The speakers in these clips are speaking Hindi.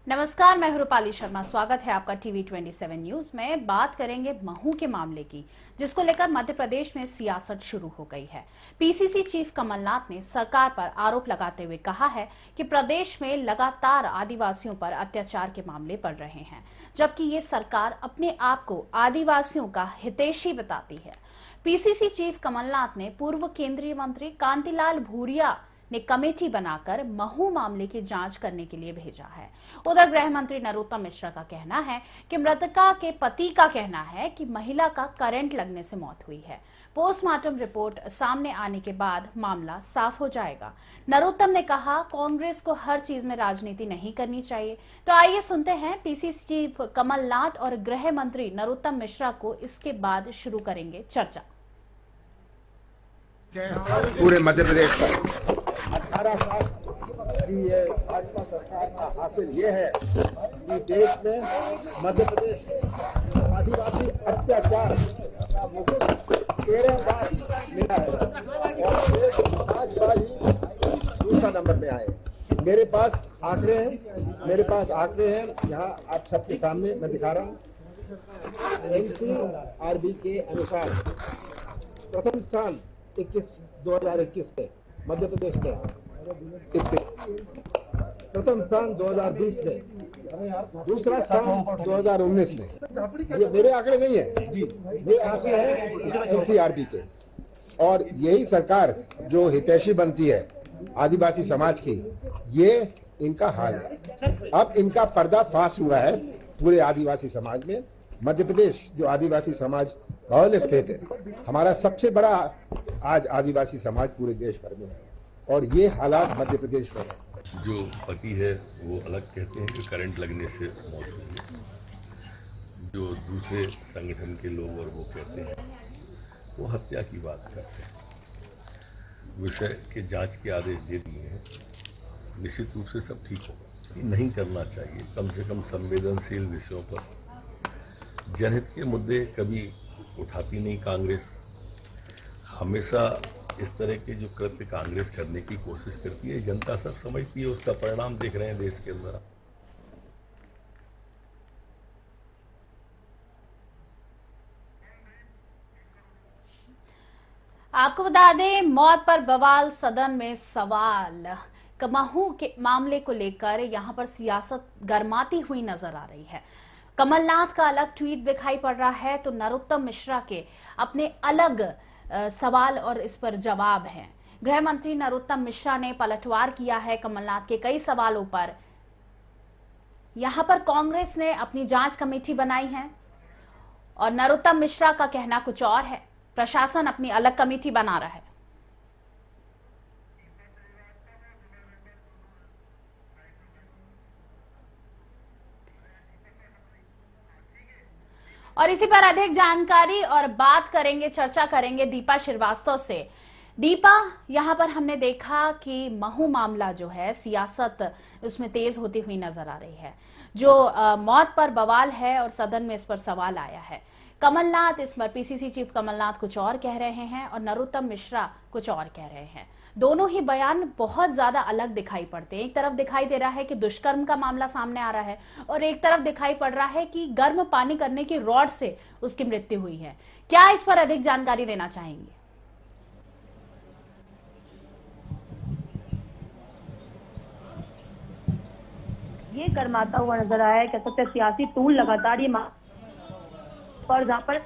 नमस्कार, मैं हूं रूपाली शर्मा। स्वागत है आपका टीवी 27 न्यूज में। बात करेंगे महू के मामले की, जिसको लेकर मध्य प्रदेश में सियासत शुरू हो गई है। पीसीसी चीफ कमलनाथ ने सरकार पर आरोप लगाते हुए कहा है कि प्रदेश में लगातार आदिवासियों पर अत्याचार के मामले बढ़ रहे हैं, जबकि ये सरकार अपने आप को आदिवासियों का हितैषी बताती है। पीसीसी चीफ कमलनाथ ने पूर्व केंद्रीय मंत्री कांतिलाल भूरिया ने कमेटी बनाकर महू मामले की जांच करने के लिए भेजा है। उधर गृह मंत्री नरोत्तम मिश्रा का कहना है कि मृतका के पति का कहना है कि महिला का करंट लगने से मौत हुई है। पोस्टमार्टम रिपोर्ट सामने आने के बाद मामला साफ हो जाएगा। नरोत्तम ने कहा, कांग्रेस को हर चीज में राजनीति नहीं करनी चाहिए। तो आइए सुनते हैं पीसीसी चीफ कमलनाथ और गृह मंत्री नरोत्तम मिश्रा को। इसके बाद शुरू करेंगे चर्चा। पूरे मध्य प्रदेश पर 18 साल की ये भाजपा सरकार का हासिल ये है कि देश में मध्य प्रदेश आदिवासी अत्याचार का मुकुट 13 बार मिला है और देश भाजपा ही दूसरा नंबर में आए। मेरे पास आंकड़े हैं यहाँ आप सबके सामने मैं दिखा रहा हूँ। एनसीआरबी के अनुसार प्रथम स्थान 2021 पे मध्य प्रदेश में, प्रथम स्थान 2020 में, दूसरा स्थान 2019 में। ये मेरे आंकड़े नहीं है, ये आंकड़े हैं एनसीआरबी के। और यही सरकार जो हितैषी बनती है आदिवासी समाज की, ये इनका हाल है। अब इनका पर्दाफाश हुआ है पूरे आदिवासी समाज में। मध्य प्रदेश जो आदिवासी समाज बहुल स्थित है, हमारा सबसे बड़ा आज आदिवासी समाज पूरे देश भर में है और ये हालात मध्य प्रदेश में है। जो पति है वो अलग कहते हैं कि करंट लगने से मौत हुई है। जो दूसरे संगठन के लोग और वो कहते हैं वो हत्या की बात करते हैं। विषय के जांच के आदेश दे दिए हैं, निश्चित रूप से सब ठीक होगा। नहीं करना चाहिए, कम से कम संवेदनशील विषयों पर। जनहित के मुद्दे कभी उठाती नहीं कांग्रेस। हमेशा इस तरह के जो कृत्य कांग्रेस करने की कोशिश करती है, जनता सब समझती है, उसका परिणाम देख रहे हैं देश के अंदर। आपको बता दें, मौत पर बवाल, सदन में सवाल। महू के मामले को लेकर यहां पर सियासत गरमाती हुई नजर आ रही है। कमलनाथ का अलग ट्वीट दिखाई पड़ रहा है तो नरोत्तम मिश्रा के अपने अलग सवाल और इस पर जवाब हैं। गृह मंत्री नरोत्तम मिश्रा ने पलटवार किया है कमलनाथ के कई सवालों पर। यहां पर कांग्रेस ने अपनी जांच कमेटी बनाई है और नरोत्तम मिश्रा का कहना कुछ और है। प्रशासन अपनी अलग कमेटी बना रहा है। और इसी पर अधिक जानकारी और बात करेंगे, चर्चा करेंगे दीपा श्रीवास्तव से। दीपा, यहां पर हमने देखा कि महू मामला जो है सियासत उसमें तेज होती हुई नजर आ रही है। जो मौत पर बवाल है और सदन में इस पर सवाल आया है। कमलनाथ इस पर, पीसीसी चीफ कमलनाथ कुछ और कह रहे हैं और नरोत्तम मिश्रा कुछ और कह रहे हैं। दोनों ही बयान बहुत ज्यादा अलग दिखाई पड़ते हैं। एक तरफ दिखाई दे रहा है कि दुष्कर्म का मामला सामने आ रहा है और एक तरफ दिखाई पड़ रहा है कि गर्म पानी करने की रॉड से उसकी मृत्यु हुई है। क्या इस पर अधिक जानकारी देना चाहेंगे? ये गर्माता हुआ नजर आया है। कह सकते हैं सियासी तूल लगातार ये और जहां पर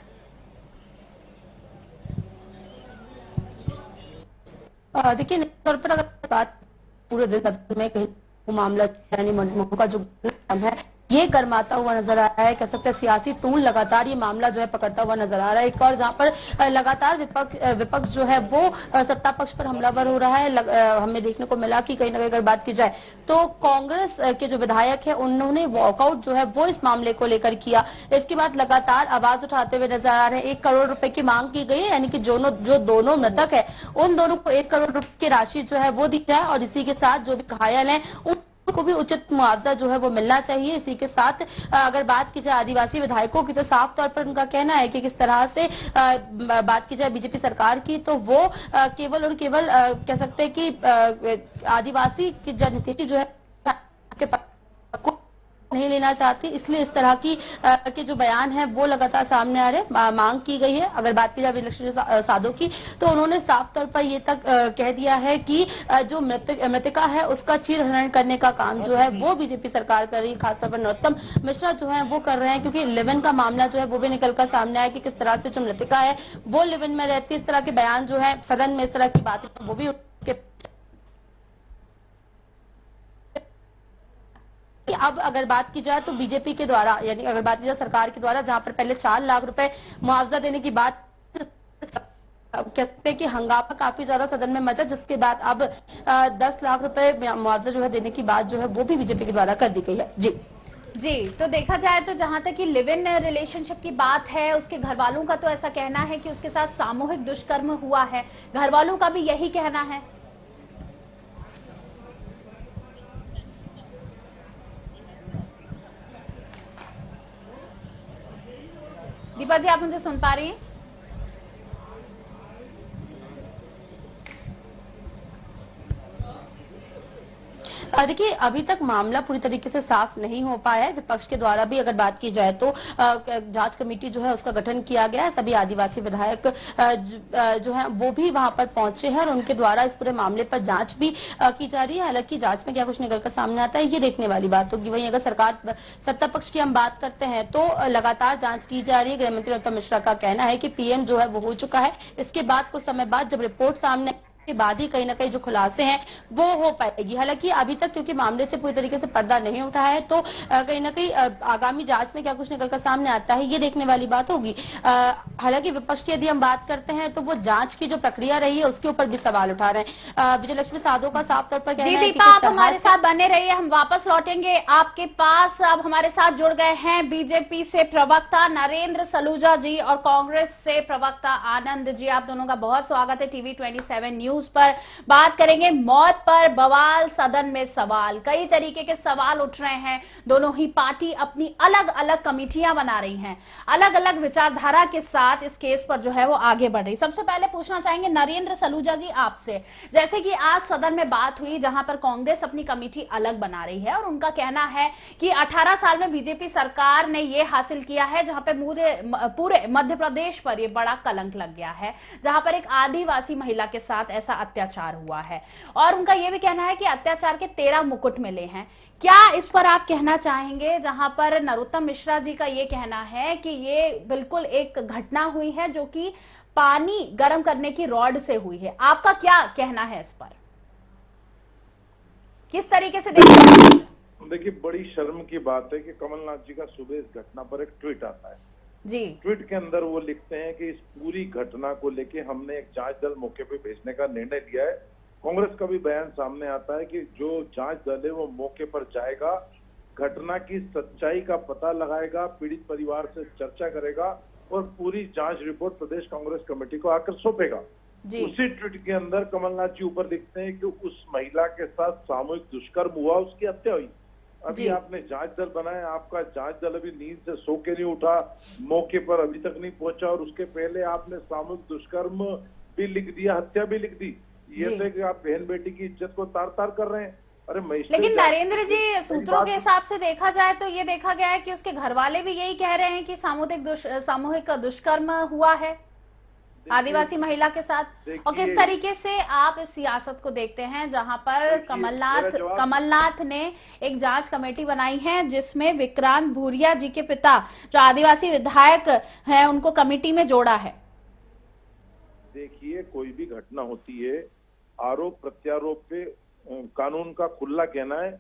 देखिए, तौर पर अगर बात पूरे देश में कहीं मामला यानी महू का जो है ये गर्माता हुआ नजर आ रहा है। कह सकते हैं सियासी तूल लगातार ये मामला जो है पकड़ता हुआ नजर आ रहा है। एक और जहां पर लगातार विपक्ष जो है वो सत्ता पक्ष पर हमलावर हो रहा है। हमें देखने को मिला कि कहीं ना कहीं अगर बात की जाए तो कांग्रेस के जो विधायक है उन्होंने वॉकआउट जो है वो इस मामले को लेकर किया। इसके बाद लगातार आवाज उठाते हुए नजर आ रहे हैं। 1 करोड़ रुपए की मांग की गई है, यानी कि जो दोनों मृतक है उन दोनों को 1 करोड़ रुपए की राशि जो है वो दी जाए और इसी के साथ जो भी घायल है को भी उचित मुआवजा जो है वो मिलना चाहिए। इसी के साथ अगर बात की जाए आदिवासी विधायकों की तो साफ तौर पर उनका कहना है कि किस तरह से बात की जाए बीजेपी सरकार की तो वो केवल और केवल कह सकते हैं कि आदिवासी की जनहितैषी जो है नहीं लेना चाहती, इसलिए इस तरह की के जो बयान है वो लगातार सामने आ रहे हैं। मांग की गई है। अगर बात की जाए विजयलक्ष्मी साधो की, तो उन्होंने साफ तौर पर ये तक कह दिया है कि जो मृतिका है उसका चीरहरण करने का काम जो है वो बीजेपी सरकार कर रही है, खासतौर पर नरोत्तम मिश्रा जो है वो कर रहे हैं, क्योंकि लिव इन का मामला जो है वो भी निकलकर सामने आया कि किस तरह से जो मृतिका है वो लिव इन में रहती है। इस तरह के बयान जो है सदन में इस तरह की बातें वो भी अब अगर बात की जाए तो बीजेपी के द्वारा, यानी अगर बात की जाए सरकार के द्वारा, जहां पर पहले 4 लाख रुपए मुआवजा देने की बात कहते हैं कि हंगामा काफी ज्यादा सदन में मचा, जिसके बाद अब 10 लाख रुपए मुआवजा जो है देने की बात जो है वो भी बीजेपी के द्वारा कर दी गई है। जी, तो देखा जाए तो जहां तक कि लिव इन रिलेशनशिप की बात है, उसके घर वालों का तो ऐसा कहना है कि उसके साथ सामूहिक दुष्कर्म हुआ है। घर वालों का भी यही कहना है। दीपा जी, आप मुझे सुन पा रही हैं? देखिए, अभी तक मामला पूरी तरीके से साफ नहीं हो पाया है। विपक्ष के द्वारा भी अगर बात की जाए तो जांच कमेटी जो है उसका गठन किया गया है। सभी आदिवासी विधायक जो हैं वो भी वहां पर पहुंचे हैं और उनके द्वारा इस पूरे मामले पर जांच भी की जा रही है। हालांकि जांच में क्या कुछ निकलकर सामने आता है ये देखने वाली बात होगी। वहीं अगर सरकार सत्ता पक्ष की हम बात करते हैं तो लगातार जांच की जा रही है। गृहमंत्री नरोत्तम मिश्रा का कहना है कि पीएम जो है वो हो चुका है। इसके बाद कुछ समय बाद जब रिपोर्ट सामने के बाद ही कहीं ना कहीं जो खुलासे हैं वो हो पाएगी। हालांकि अभी तक क्योंकि मामले से पूरी तरीके से पर्दा नहीं उठा है, तो कहीं ना कहीं आगामी जांच में क्या कुछ निकलकर सामने आता है ये देखने वाली बात होगी। हालांकि विपक्ष की यदि हम बात करते हैं तो वो जांच की जो प्रक्रिया रही है उसके ऊपर भी सवाल उठा रहे हैं। विजयलक्ष्मी साधो का साफ तौर पर कहना है कि दीपा, आप हमारे साथ बने रहिए, हम वापस लौटेंगे आपके पास। अब हमारे साथ जुड़ गए हैं बीजेपी से प्रवक्ता नरेंद्र सलूजा जी और कांग्रेस से प्रवक्ता आनंद जी। आप दोनों का बहुत स्वागत है टीवी 27 न्यूज पर। बात करेंगे मौत पर बवाल, सदन में सवाल, कई तरीके के सवाल उठ रहे हैं। दोनों ही पार्टी अपनी अलग अलग कमेटियां बना रही हैं, अलग अलग विचारधारा के साथ इस केस पर जो है वो आगे बढ़ रही। सबसे पहले पूछना चाहेंगे नरेंद्र सलूजा जी आपसे, जैसे कि आज सदन में बात हुई जहां पर कांग्रेस अपनी कमेटी अलग बना रही है और उनका कहना है कि 18 साल में बीजेपी सरकार ने यह हासिल किया है जहां पर पूरे मध्य प्रदेश पर यह बड़ा कलंक लग गया है, जहां पर एक आदिवासी महिला के साथ ऐसा अत्याचार हुआ है। और उनका यह भी कहना है कि अत्याचार के 13 मुकुट मिले हैं। क्या इस पर आप कहना चाहेंगे, जहां पर नरोत्तम मिश्रा जी का यह कहना है कि ये बिल्कुल एक घटना हुई है जो कि पानी गर्म करने की रॉड से हुई है? आपका क्या कहना है इस पर, किस तरीके से देखिए, बड़ी शर्म की बात है कि कमलनाथ जी का सुबह इस घटना पर एक ट्वीट आता है जी। ट्वीट के अंदर वो लिखते हैं कि इस पूरी घटना को लेके हमने एक जांच दल मौके पे भेजने का निर्णय लिया है। कांग्रेस का भी बयान सामने आता है कि जो जांच दल है वो मौके पर जाएगा, घटना की सच्चाई का पता लगाएगा, पीड़ित परिवार से चर्चा करेगा और पूरी जांच रिपोर्ट प्रदेश कांग्रेस कमेटी को आकर सौंपेगा। उसी ट्वीट के अंदर कमलनाथ जी ऊपर लिखते हैं कि उस महिला के साथ सामूहिक दुष्कर्म हुआ, उसकी हत्या हुई। अभी आपने जांच दल बनाया, आपका जांच दल अभी नींद से सो के नहीं उठा, मौके पर अभी तक नहीं पहुंचा और उसके पहले आपने सामूहिक दुष्कर्म भी लिख दिया, हत्या भी लिख दी। ये थे कि आप बहन बेटी की इज्जत को तार तार कर रहे हैं। अरे लेकिन नरेंद्र जी, सूत्रों के हिसाब से देखा जाए तो ये देखा गया है कि उसके घर वाले भी यही कह रहे हैं कि सामूहिक दुष्कर्म हुआ है आदिवासी महिला के साथ। और किस तरीके से आप इस सियासत को देखते हैं जहां पर कमलनाथ ने एक जांच कमेटी बनाई है जिसमें विक्रांत भूरिया जी के पिता जो आदिवासी विधायक हैं उनको कमेटी में जोड़ा है? देखिए, कोई भी घटना होती है, आरोप प्रत्यारोप पे कानून का खुला कहना है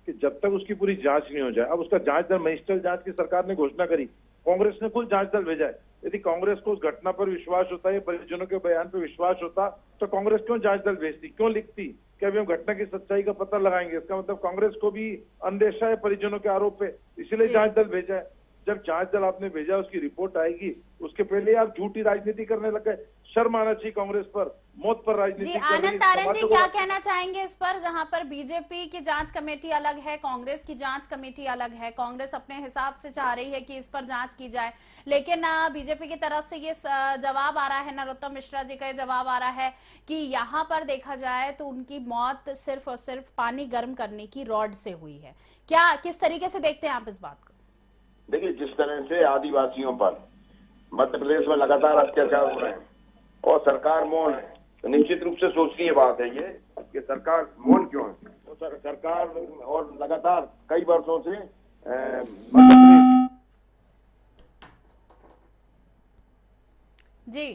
कि जब तक उसकी पूरी जांच नहीं हो जाए। अब उसका जांच दल, मजिस्ट्रेट जांच की सरकार ने घोषणा करी, कांग्रेस ने कुल जांच दल भेजा है। यदि कांग्रेस को उस घटना पर विश्वास होता है, परिजनों के बयान पर विश्वास होता, तो कांग्रेस क्यों जांच दल भेजती, क्यों लिखती कि अभी हम घटना की सच्चाई का पता लगाएंगे? इसका मतलब कांग्रेस को भी अंदेशा है परिजनों के आरोप पे, इसीलिए जांच दल भेजा है। जब जांच दल आपने भेजा, उसकी रिपोर्ट आएगी, उसके पहले आप झूठी राजनीति करने लग गए। शर्म आना चाहिए कांग्रेस पर, मौत पर राजनीति जी। कर रही है। आनंद तारण जी, क्या कहना चाहेंगे इस पर, जहां पर बीजेपी की जांच कमेटी अलग है, कांग्रेस की जांच कमेटी अलग है। कांग्रेस अपने हिसाब से चाह रही है कि इस पर जांच की जाए, लेकिन बीजेपी की तरफ से ये जवाब आ रहा है, नरोत्तम मिश्रा जी का ये जवाब आ रहा है कि यहाँ पर देखा जाए तो उनकी मौत सिर्फ और सिर्फ पानी गर्म करने की रॉड से हुई है। क्या, किस तरीके से देखते हैं आप इस बात को? देखिए, जिस तरह से आदिवासियों पर मध्य प्रदेश में लगातार अत्याचार हो रहे हैं और सरकार मौन है, तो निश्चित रूप से सोचनीय बात है ये कि सरकार मौन क्यों है। तो सरकार और लगातार कई वर्षों से मध्य प्रदेश जी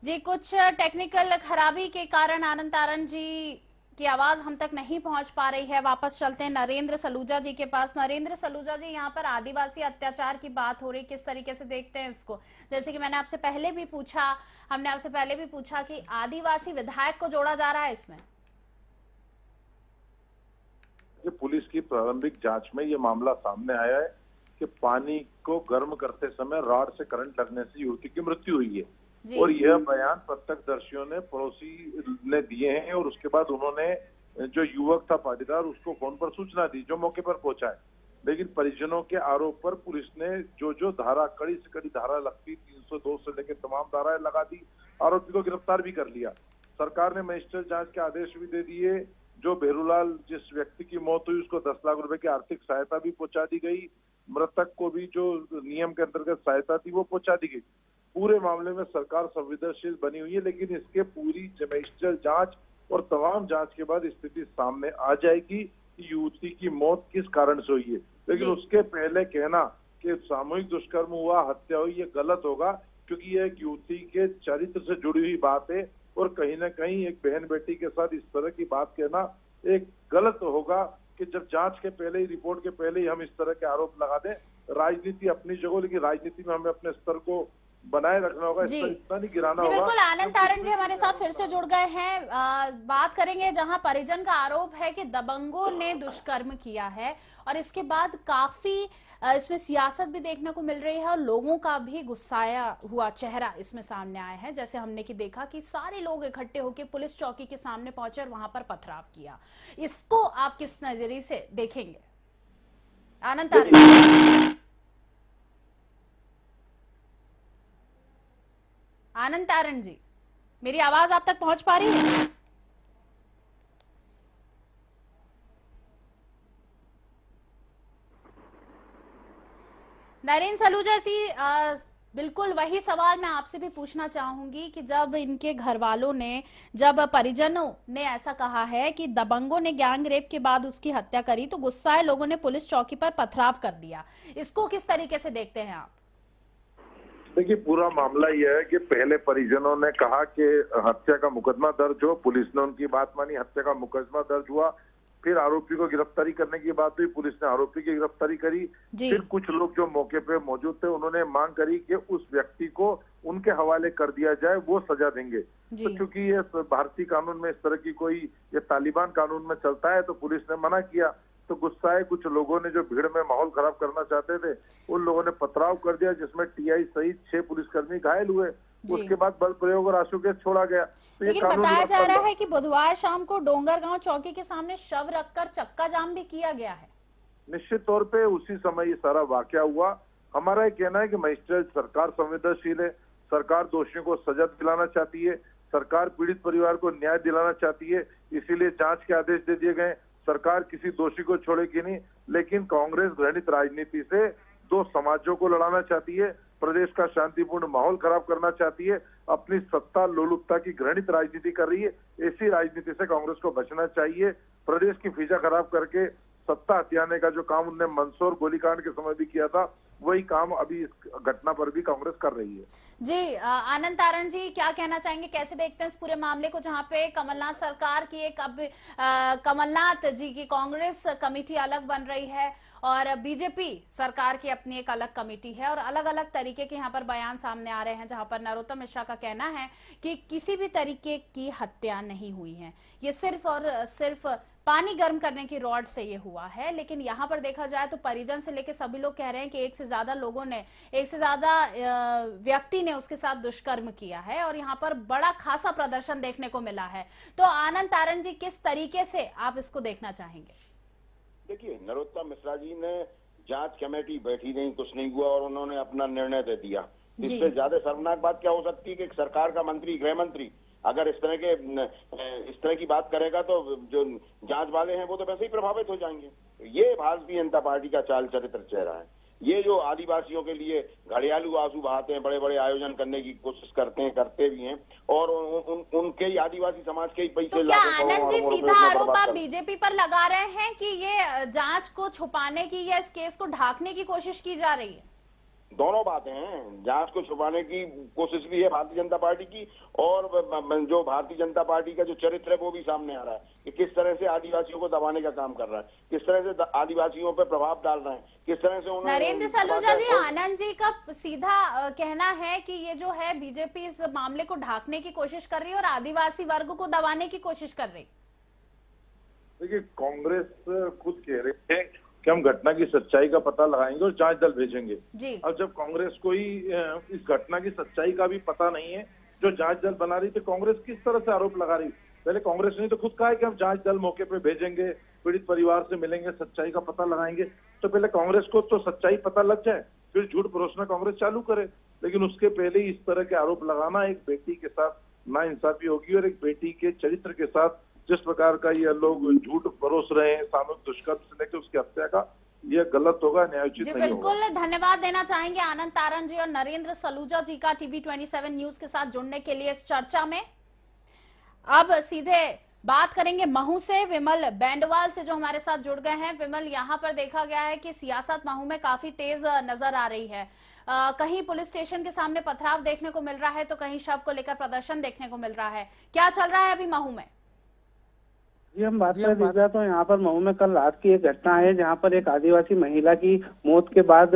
जी, कुछ टेक्निकल खराबी के कारण आनंद तारण जी की आवाज हम तक नहीं पहुंच पा रही है। वापस चलते हैं नरेंद्र सलूजा जी के पास। नरेंद्र सलूजा जी, यहाँ पर आदिवासी अत्याचार की बात हो रही, किस तरीके से देखते हैं इसको? जैसे कि हमने आपसे पहले भी पूछा कि आदिवासी विधायक को जोड़ा जा रहा है इसमें। पुलिस की प्रारंभिक जांच में ये मामला सामने आया है कि पानी को गर्म करते समय रॉड से करंट लगने से युवती की मृत्यु हुई है, और यह बयान प्रत्यक्षदर्शियों ने, पड़ोसी ने दिए हैं, और उसके बाद उन्होंने जो युवक था पाटीदार, उसको फोन पर सूचना दी, जो मौके पर पहुंचा है। लेकिन परिजनों के आरोप पर पुलिस ने जो धारा, कड़ी से कड़ी धारा लगती, 302 से लेकर तमाम धाराएं लगा दी, आरोपी को गिरफ्तार भी कर लिया। सरकार ने मजिस्ट्रेट जांच के आदेश भी दे दिए। जो भेरूलाल, जिस व्यक्ति की मौत हुई, उसको 10 लाख रुपए की आर्थिक सहायता भी पहुंचा दी गई। मृतक को भी जो नियम के अंतर्गत सहायता थी वो पहुंचा दी गई। पूरे मामले में सरकार संवेदनशील बनी हुई है, लेकिन इसके पूरी मजिस्ट्रेट जांच और तमाम जांच के बाद स्थिति सामने आ जाएगी कि युवती की मौत किस कारण से हुई है। लेकिन उसके पहले कहना कि सामूहिक दुष्कर्म हुआ, हत्या हुई, ये गलत होगा, क्योंकि ये एक युवती के चरित्र से जुड़ी हुई बात है, और कहीं ना कहीं एक बहन बेटी के साथ इस तरह की बात कहना एक गलत होगा कि जब जांच के पहले ही, रिपोर्ट के पहले ही हम इस तरह के आरोप लगा दें। राजनीति अपनी जगह, लेकिन राजनीति में हमें अपने स्तर को बनाए रखना होगा, इतना नहीं गिराना होगा। बिल्कुल। आनंद तारण जी हमारे साथ फिर से जुड़ गए हैं। बात करेंगे जहां परिजन का आरोप है कि दबंगों ने दुष्कर्म किया है, और इसके बाद काफी इसमें सियासत भी देखने को मिल रही है, और लोगों का भी गुस्साया हुआ चेहरा इसमें सामने आया है। जैसे हमने कि देखा कि सारे लोग इकट्ठे होकर पुलिस चौकी के सामने पहुंचे और वहां पर पथराव किया। इसको आप किस नजरिए से देखेंगे, आनंद तारण? आनंद तारण जी, मेरी आवाज आप तक पहुंच पा रही है? नरेंद्र सलूजा जी, बिल्कुल वही सवाल मैं आपसे भी पूछना चाहूंगी कि जब इनके घर वालों ने, जब परिजनों ने ऐसा कहा है कि दबंगों ने गैंग रेप के बाद उसकी हत्या करी, तो गुस्साए लोगों ने पुलिस चौकी पर पथराव कर दिया। इसको किस तरीके से देखते हैं आप? देखिए, पूरा मामला यह है कि पहले परिजनों ने कहा कि हत्या का मुकदमा दर्ज हो, पुलिस ने उनकी बात मानी, हत्या का मुकदमा दर्ज हुआ। फिर आरोपी को गिरफ्तारी करने की बात हुई, पुलिस ने आरोपी की गिरफ्तारी करी। फिर कुछ लोग जो मौके पे मौजूद थे, उन्होंने मांग करी कि उस व्यक्ति को उनके हवाले कर दिया जाए, वो सजा देंगे। तो क्योंकि ये भारतीय कानून में इस तरह की कोई, ये तालिबान कानून में चलता है, तो पुलिस ने मना किया। तो गुस्साए कुछ लोगों ने, जो भीड़ में माहौल खराब करना चाहते थे, उन लोगों ने पथराव कर दिया, जिसमें टीआई सहित 6 पुलिसकर्मी घायल हुए। उसके बाद बल प्रयोग और आंसू गैस छोड़ा गया। तो लेकिन बताया जा रहा है कि बुधवार शाम को डोंगरगांव चौकी के सामने शव रखकर चक्का जाम भी किया गया है। निश्चित तौर पे उसी समय ये सारा वाकया हुआ। हमारा ये कहना है कि मजिस्ट्रेट, सरकार संवेदनशील है, सरकार दोषियों को सजा दिलाना चाहती है, सरकार पीड़ित परिवार को न्याय दिलाना चाहती है, इसीलिए जांच के आदेश दे दिए गए। सरकार किसी दोषी को छोड़ेगी नहीं, लेकिन कांग्रेस घृणित राजनीति से दो समाजों को लड़ाना चाहती है, प्रदेश का शांतिपूर्ण माहौल खराब करना चाहती है, अपनी सत्ता लोलुपता की घृणित राजनीति कर रही है। ऐसी राजनीति से कांग्रेस को बचना चाहिए। प्रदेश की फिजा खराब करके सत्ता हथियाने का जो काम उन्होंने मंदसौर गोलीकांड के समय भी किया था, वही काम अभी इस घटना पर भी कांग्रेस कर रही है। जी, आनंद तारण जी क्या कहना चाहेंगे, कैसे देखते हैं इस पूरे मामले को, जहां पे कमलनाथ सरकार की एक, अब कमलनाथ जी की कांग्रेस कमेटी अलग बन रही है और बीजेपी सरकार की अपनी एक अलग कमेटी है और अलग अलग तरीके के यहाँ पर बयान सामने आ रहे हैं, जहां पर नरोत्तम मिश्रा का कहना है कि किसी भी तरीके की हत्या नहीं हुई है, ये सिर्फ और सिर्फ पानी गर्म करने की रॉड से ये हुआ है। लेकिन यहाँ पर देखा जाए तो परिजन से लेकर सभी लोग कह रहे हैं कि एक से ज्यादा व्यक्ति ने उसके साथ दुष्कर्म किया है और यहाँ पर बड़ा खासा प्रदर्शन देखने को मिला है। तो आनंद तारण जी, किस तरीके से आप इसको देखना चाहेंगे? देखिए, नरोत्तम मिश्रा जी ने जांच कमेटी बैठी नहीं, कुछ नहीं हुआ और उन्होंने अपना निर्णय दे दिया। इससे ज्यादा शर्मनाक बात क्या हो सकती है कि एक सरकार का मंत्री, गृह मंत्री अगर इस तरह की बात करेगा तो जो जांच वाले हैं वो तो वैसे ही प्रभावित हो जाएंगे। ये भारतीय जनता पार्टी का चाल चरित्र चेहरा है। ये जो आदिवासियों के लिए घड़ियालू आंसू बहाते हैं, बड़े बड़े आयोजन करने की कोशिश करते भी हैं और उनके ही आदिवासी समाज के ही पैसे। तो क्या आनंद जी सीधा आरोप आप बीजेपी पर लगा रहे हैं कि ये जांच को छुपाने की या इस केस को ढांकने की कोशिश की जा रही है? दोनों बातें हैं। जांच को छुपाने की कोशिश भी है भारतीय जनता पार्टी की और जो भारतीय जनता पार्टी का जो चरित्र है वो भी सामने आ रहा है कि किस तरह से आदिवासियों को दबाने का काम कर रहा है, किस तरह से आदिवासियों पर प्रभाव डाल रहे हैं, किस तरह से उन्होंने। नरेंद्र सलूजा जी, आनंद जी का सीधा कहना है कि ये जो है बीजेपी इस मामले को ढांकने की कोशिश कर रही है और आदिवासी वर्ग को दबाने की कोशिश कर रही। देखिए, कांग्रेस खुद कह रही है कि हम घटना की सच्चाई का पता लगाएंगे और जांच दल भेजेंगे। अब जब कांग्रेस को ही इस घटना की सच्चाई का भी पता नहीं है, जो जांच दल बना रही थी, कांग्रेस किस तरह से आरोप लगा रही? पहले कांग्रेस ने तो खुद कहा है कि हम जांच दल मौके पे भेजेंगे, पीड़ित परिवार से मिलेंगे, सच्चाई का पता लगाएंगे। तो पहले कांग्रेस को तो सच्चाई पता लग जाए, फिर झूठ परोसना कांग्रेस चालू करे। लेकिन उसके पहले ही इस तरह के आरोप लगाना एक बेटी के साथ नाइंसाफी होगी और एक बेटी के चरित्र के साथ जिस प्रकार का ये लोग झूठ परोस रहे हैं सामूहिक दुष्कर्म से लेकर उसकी हत्या का, ये गलत होगा, न्यायोचित नहीं होगा। बिल्कुल धन्यवाद देना चाहेंगे आनंद तारण जी और नरेंद्र सलूजा जी का टीवी 27 न्यूज के साथ जुड़ने के लिए इस चर्चा में। अब सीधे बात करेंगे महू से, विमल बेंडवाल से जो हमारे साथ जुड़ गए हैं। विमल, यहाँ पर देखा गया है कि सियासत महू में काफी तेज नजर आ रही है। कहीं पुलिस स्टेशन के सामने पथराव देखने को मिल रहा है तो कहीं शव को लेकर प्रदर्शन देखने को मिल रहा है। क्या चल रहा है अभी महू में? जी, हम बात करें तो यहाँ पर महू में कल रात की एक घटना है जहाँ पर एक आदिवासी महिला की मौत के बाद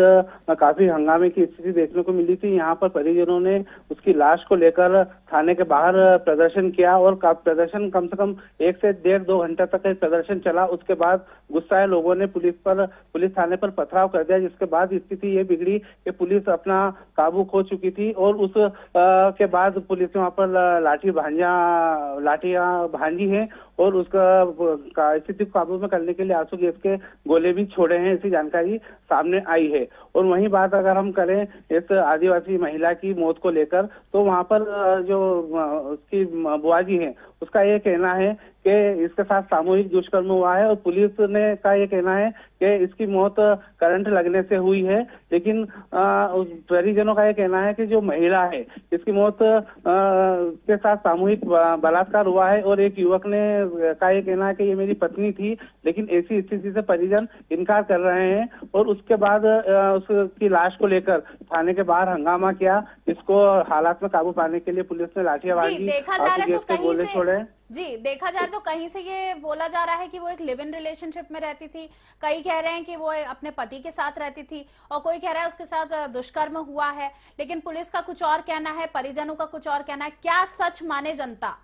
काफी हंगामे की स्थिति देखने को मिली थी। यहाँ पर परिजनों ने उसकी लाश को लेकर थाने के बाहर प्रदर्शन किया और प्रदर्शन कम से कम 1 से 1.5-2 घंटे तक प्रदर्शन चला। उसके बाद गुस्साए लोगों ने पुलिस थाने पर पथराव कर दिया, जिसके बाद स्थिति ये बिगड़ी कि पुलिस अपना काबू खो चुकी थी और उस के बाद पुलिस ने वहाँ पर लाठियां भांजी हैं और उसका स्थिति को काबू में करने के लिए आंसू गैस के गोले भी छोड़े हैं, ऐसी जानकारी सामने आई है। और वहीं बात अगर हम करें इस आदिवासी महिला की मौत को लेकर, तो वहां पर जो उसकी बुआ जी है उसका ये कहना है कि इसके साथ सामूहिक दुष्कर्म हुआ है और पुलिस ने का ये कहना है कि इसकी मौत करंट लगने से हुई है। लेकिन परिजनों का ये कहना है कि जो महिला है इसकी मौत के साथ सामूहिक बलात्कार हुआ है और एक युवक ने का ये कहना है कि ये मेरी पत्नी थी। लेकिन ऐसी स्थिति से परिजन इनकार कर रहे हैं और उसके बाद उसकी लाश को लेकर थाने के बाहर हंगामा किया। इसको हालात में काबू पाने के लिए पुलिस ने लाठियां भांजी, गोले छोड़े। जी, देखा जाए तो कहीं से ये बोला जा रहा है कि वो एक लिव इन रिलेशनशिप में रहती थी, कई कह रहे हैं कि वो अपने पति के साथ रहती थी और कोई कह रहा है उसके साथ दुष्कर्म हुआ है। लेकिन पुलिस का कुछ और कहना है, परिजनों का कुछ और कहना है। क्या सच माने जनता?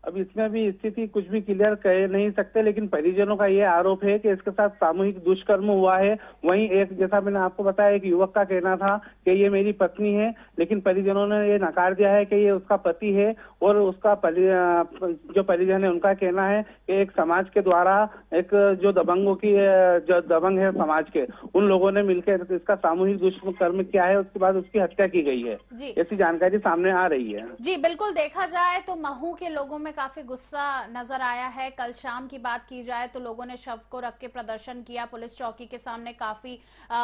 अब इसमें भी स्थिति कुछ भी क्लियर कह नहीं सकते, लेकिन परिजनों का ये आरोप है कि इसके साथ सामूहिक दुष्कर्म हुआ है। वहीं एक, जैसा मैंने आपको बताया, एक युवक का कहना था कि ये मेरी पत्नी है, लेकिन परिजनों ने ये नकार दिया है कि ये उसका पति है। और उसका जो परिजन है उनका कहना है कि एक समाज के द्वारा एक जो दबंग है समाज के, उन लोगों ने मिलकर इसका सामूहिक दुष्कर्म किया है, उसके बाद उसकी हत्या की गई है। ऐसी जानकारी सामने आ रही है। जी बिल्कुल, देखा जाए तो महू के लोगों में काफी गुस्सा नजर आया है। कल शाम की बात की जाए तो लोगों ने शव को रख के प्रदर्शन किया, पुलिस चौकी के सामने काफी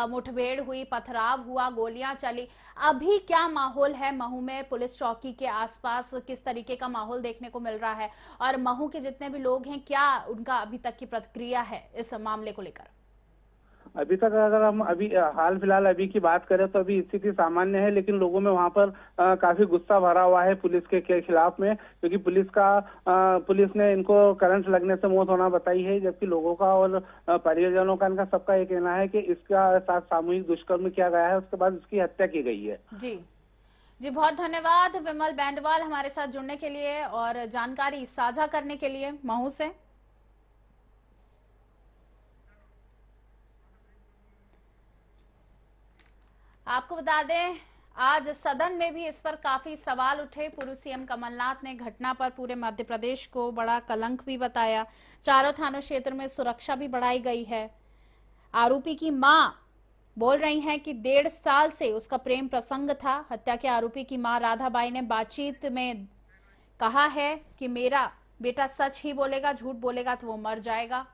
मुठभेड़ हुई, पथराव हुआ, गोलियां चली। अभी क्या माहौल है महू में? पुलिस चौकी के आसपास किस तरीके का माहौल देखने को मिल रहा है और महू के जितने भी लोग हैं, क्या उनका अभी तक की प्रतिक्रिया है इस मामले को लेकर? अभी तक अगर हम अभी हाल फिलहाल अभी की बात करें तो अभी स्थिति सामान्य है, लेकिन लोगों में वहां पर काफी गुस्सा भरा हुआ है पुलिस के खिलाफ में, क्योंकि पुलिस ने इनको करंट लगने से मौत होना बताई है, जबकि लोगों का और परिजनों का इनका सबका ये कहना है कि इसका साथ सामूहिक दुष्कर्म किया गया है, उसके बाद इसकी हत्या की गई है। जी बहुत धन्यवाद विमल बैंडवाल हमारे साथ जुड़ने के लिए और जानकारी साझा करने के लिए महू से। आपको बता दें आज सदन में भी इस पर काफी सवाल उठे। पूर्व सीएम कमलनाथ ने घटना पर पूरे मध्य प्रदेश को बड़ा कलंक भी बताया। चारों थानों क्षेत्र में सुरक्षा भी बढ़ाई गई है। आरोपी की मां बोल रही हैं कि 1.5 साल से उसका प्रेम प्रसंग था। हत्या के आरोपी की मां राधाबाई ने बातचीत में कहा है कि मेरा बेटा सच ही बोलेगा, झूठ बोलेगा तो वो मर जाएगा।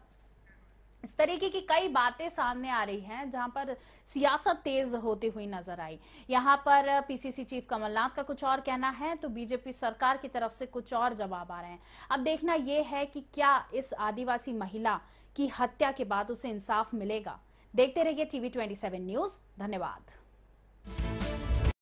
इस तरीके की कई बातें सामने आ रही हैं जहां पर सियासत तेज होती हुई नजर आई। यहां पर पीसीसी चीफ कमलनाथ का कुछ और कहना है तो बीजेपी सरकार की तरफ से कुछ और जवाब आ रहे हैं। अब देखना यह है कि क्या इस आदिवासी महिला की हत्या के बाद उसे इंसाफ मिलेगा। देखते रहिए TV 27 न्यूज। धन्यवाद।